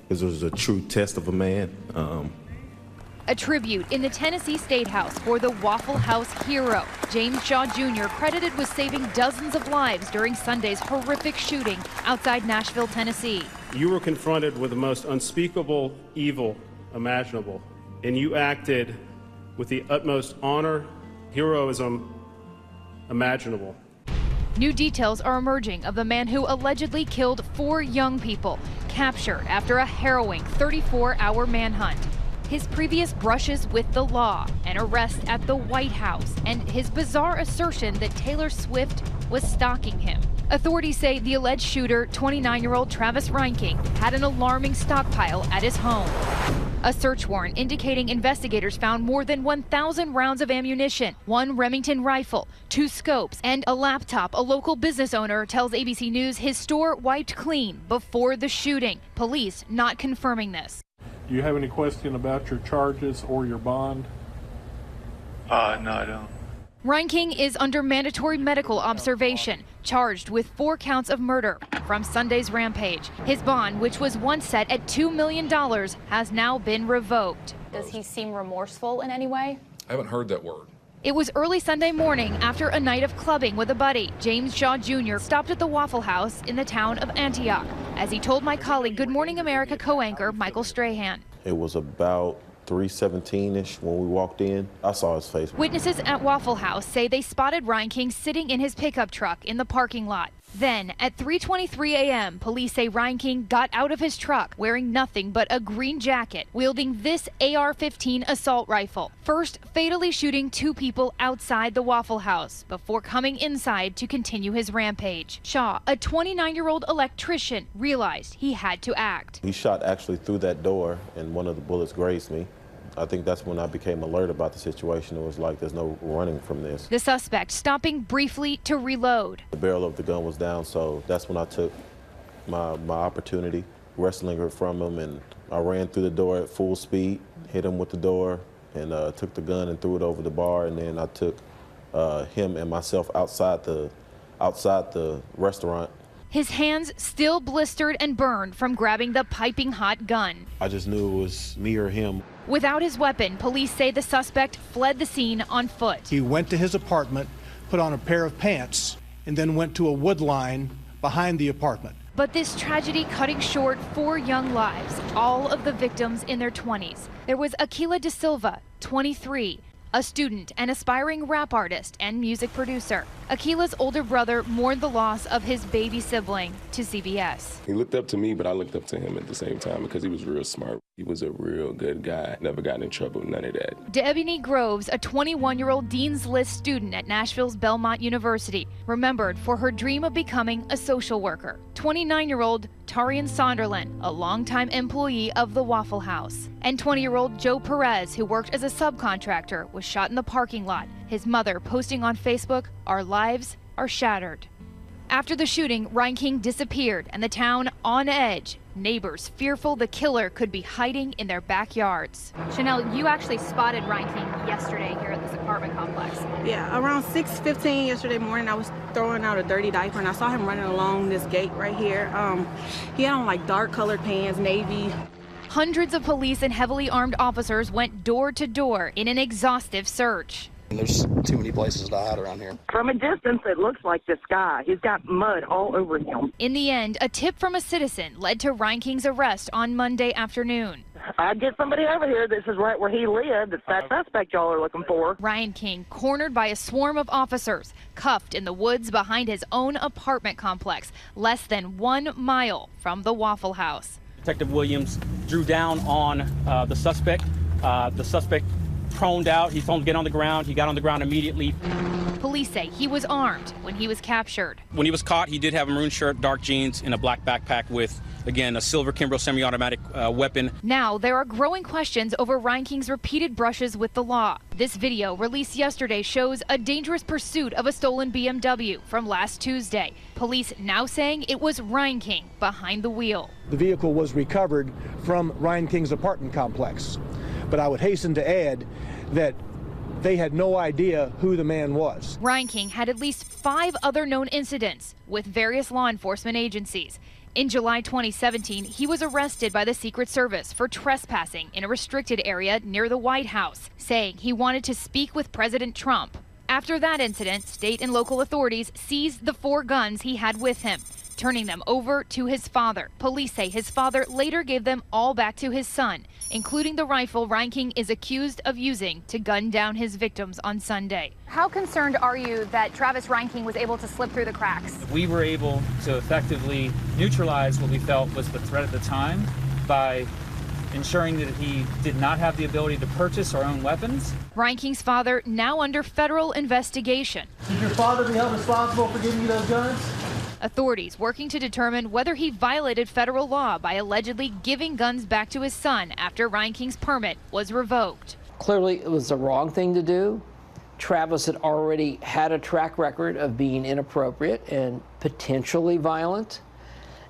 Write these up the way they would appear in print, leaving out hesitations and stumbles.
This was a true test of a man. A tribute in the Tennessee State House for the Waffle House hero. James Shaw Jr. credited with saving dozens of lives during Sunday's horrific shooting outside Nashville, Tennessee. You were confronted with the most unspeakable evil imaginable, and you acted with the utmost honor, heroism imaginable. New details are emerging of the man who allegedly killed 4 young people, captured after a harrowing 34-hour manhunt. His previous brushes with the law, an arrest at the White House, and his bizarre assertion that Taylor Swift was stalking him. Authorities say the alleged shooter, 29-year-old Travis Reinking, had an alarming stockpile at his home. A search warrant indicating investigators found more than 1,000 rounds of ammunition, 1 Remington rifle, 2 scopes, and a laptop. A local business owner tells ABC News his store wiped clean before the shooting. Police not confirming this. Do you have any question about your charges or your bond? No, I don't. Reinking is under mandatory medical observation, charged with 4 counts of murder from Sunday's rampage. His bond, which was once set at $2 million, has now been revoked. Does he seem remorseful in any way? I haven't heard that word. It was early Sunday morning after a night of clubbing with a buddy. James Shaw Jr. stopped at the Waffle House in the town of Antioch, as he told my colleague Good Morning America co-anchor Michael Strahan. It was about 3:17-ish when we walked in. I saw his face. Witnesses at Waffle House say they spotted Reinking sitting in his pickup truck in the parking lot. Then, at 3:23 a.m., police say Reinking got out of his truck wearing nothing but a green jacket, wielding this AR-15 assault rifle, first fatally shooting 2 people outside the Waffle House before coming inside to continue his rampage. Shaw, a 29-year-old electrician, realized he had to act. He shot actually through that door, and one of the bullets grazed me. I think that's when I became alert about the situation. It was like there's no running from this. The suspect stopping briefly to reload. The barrel of the gun was down, so that's when I took my opportunity, wrestling it from him, and I ran through the door at full speed, hit him with the door, and took the gun and threw it over the bar, and then I took him and myself outside the restaurant. His hands still blistered and burned from grabbing the piping hot gun. I just knew it was me or him. Without his weapon, police say the suspect fled the scene on foot. He went to his apartment, put on a pair of pants, and then went to a wood line behind the apartment. But this tragedy cutting short 4 young lives, all of the victims in their 20s. There was Aquila De Silva, 23, a student and aspiring rap artist and music producer. Aquila's older brother mourned the loss of his baby sibling to CBS. He looked up to me, but I looked up to him at the same time because he was real smart. He was a real good guy. Never got in trouble, none of that. De'Ebony Groves, a 21-year-old Dean's List student at Nashville's Belmont University, remembered for her dream of becoming a social worker. 29-year-old Tarian Sonderland, a longtime employee of the Waffle House. And 20-year-old Joe Perez, who worked as a subcontractor, was shot in the parking lot. His mother posting on Facebook, "Our lives are shattered." After the shooting, Reinking disappeared and the town on edge. Neighbors fearful the killer could be hiding in their backyards. Chanel, you actually spotted Reinking yesterday here at this apartment complex. Yeah, around 6:15 yesterday morning, I was throwing out a dirty diaper and I saw him running along this gate right here. He had on like dark colored pants, navy. Hundreds of police and heavily armed officers went door to door in an exhaustive search. There's too many places to hide around here. From a distance, it looks like this guy. He's got mud all over him. In the end, a tip from a citizen led to Reinking's arrest on Monday afternoon. I'd get somebody over here. This is right where he lived. It's that suspect y'all are looking for. Reinking cornered by a swarm of officers, cuffed in the woods behind his own apartment complex, less than 1 mile from the Waffle House. Detective Williams drew down on the suspect. The suspect proned out. He told him to get on the ground. He got on the ground immediately. Police say he was armed when he was captured. When he was caught, he did have a maroon shirt, dark jeans, and a black backpack with, again, a silver Kimbrough semi-automatic weapon. Now, there are growing questions over Reinking's repeated brushes with the law. This video, released yesterday, shows a dangerous pursuit of a stolen BMW from last Tuesday. Police now saying it was Reinking behind the wheel. The vehicle was recovered from Reinking's apartment complex. But I would hasten to add that they had no idea who the man was. Reinking had at least 5 other known incidents with various law enforcement agencies, In July 2017, he was arrested by the Secret Service for trespassing in a restricted area near the White House, saying he wanted to speak with President Trump. After that incident, state and local authorities seized the 4 guns he had with him, turning them over to his father. Police say his father later gave them all back to his son, including the rifle Ryan King is accused of using to gun down his victims on Sunday. How concerned are you that Travis Ryan King was able to slip through the cracks? We were able to effectively neutralize what we felt was the threat at the time by ensuring that he did not have the ability to purchase or own weapons. Ryan King's father now under federal investigation. Should your father be held responsible for giving you those guns? Authorities working to determine whether he violated federal law by allegedly giving guns back to his son after Ryan King's permit was revoked. Clearly, it was the wrong thing to do. Travis had already had a track record of being inappropriate and potentially violent.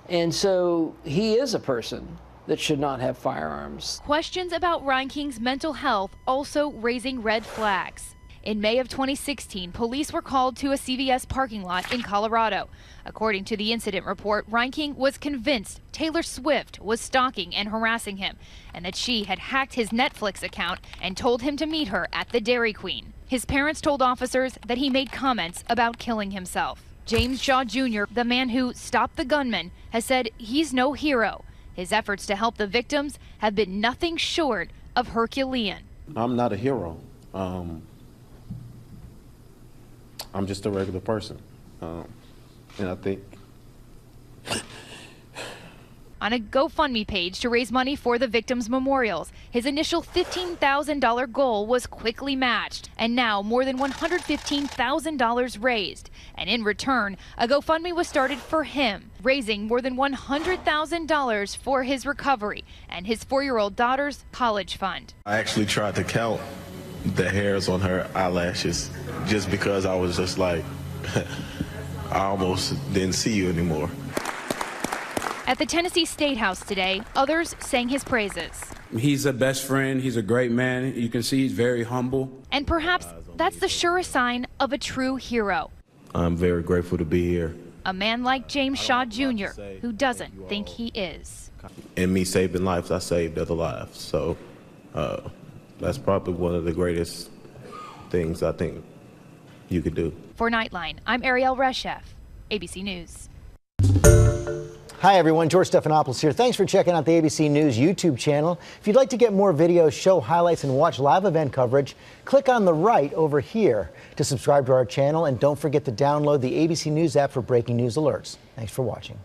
And so he is a person that should not have firearms. Questions about Ryan King's mental health also raising red flags. In May of 2016, police were called to a CVS parking lot in Colorado. According to the incident report, Ryan King was convinced Taylor Swift was stalking and harassing him, and that she had hacked his Netflix account and told him to meet her at the Dairy Queen. His parents told officers that he made comments about killing himself. James Shaw Jr., the man who stopped the gunman, has said he's no hero. His efforts to help the victims have been nothing short of Herculean. I'm not a hero. I'm just a regular person. And I think on a GoFundMe page to raise money for the victims' memorials, his initial $15,000 goal was quickly matched, and now more than $115,000 raised. And in return, a GoFundMe was started for him, raising more than $100,000 for his recovery and his 4-year-old daughter's college fund. I actually tried to count the hairs on her eyelashes just because I was just like, I almost didn't see you anymore. At the Tennessee State House today, others sang his praises. He's a best friend. He's a great man. You can see he's very humble. And perhaps that's the surest sign of a true hero. I'm very grateful to be here. A man like James Shaw Jr., who doesn't think he is. In me saving lives, I saved other lives. So that's probably one of the greatest things I think you could do. For Nightline, I'm Ariel Reshef, ABC News. Hi everyone, George Stephanopoulos here. Thanks for checking out the ABC News YouTube channel. If you'd like to get more videos, show highlights, and watch live event coverage, click on the right over here to subscribe to our channel, and don't forget to download the ABC News app for breaking news alerts. Thanks for watching.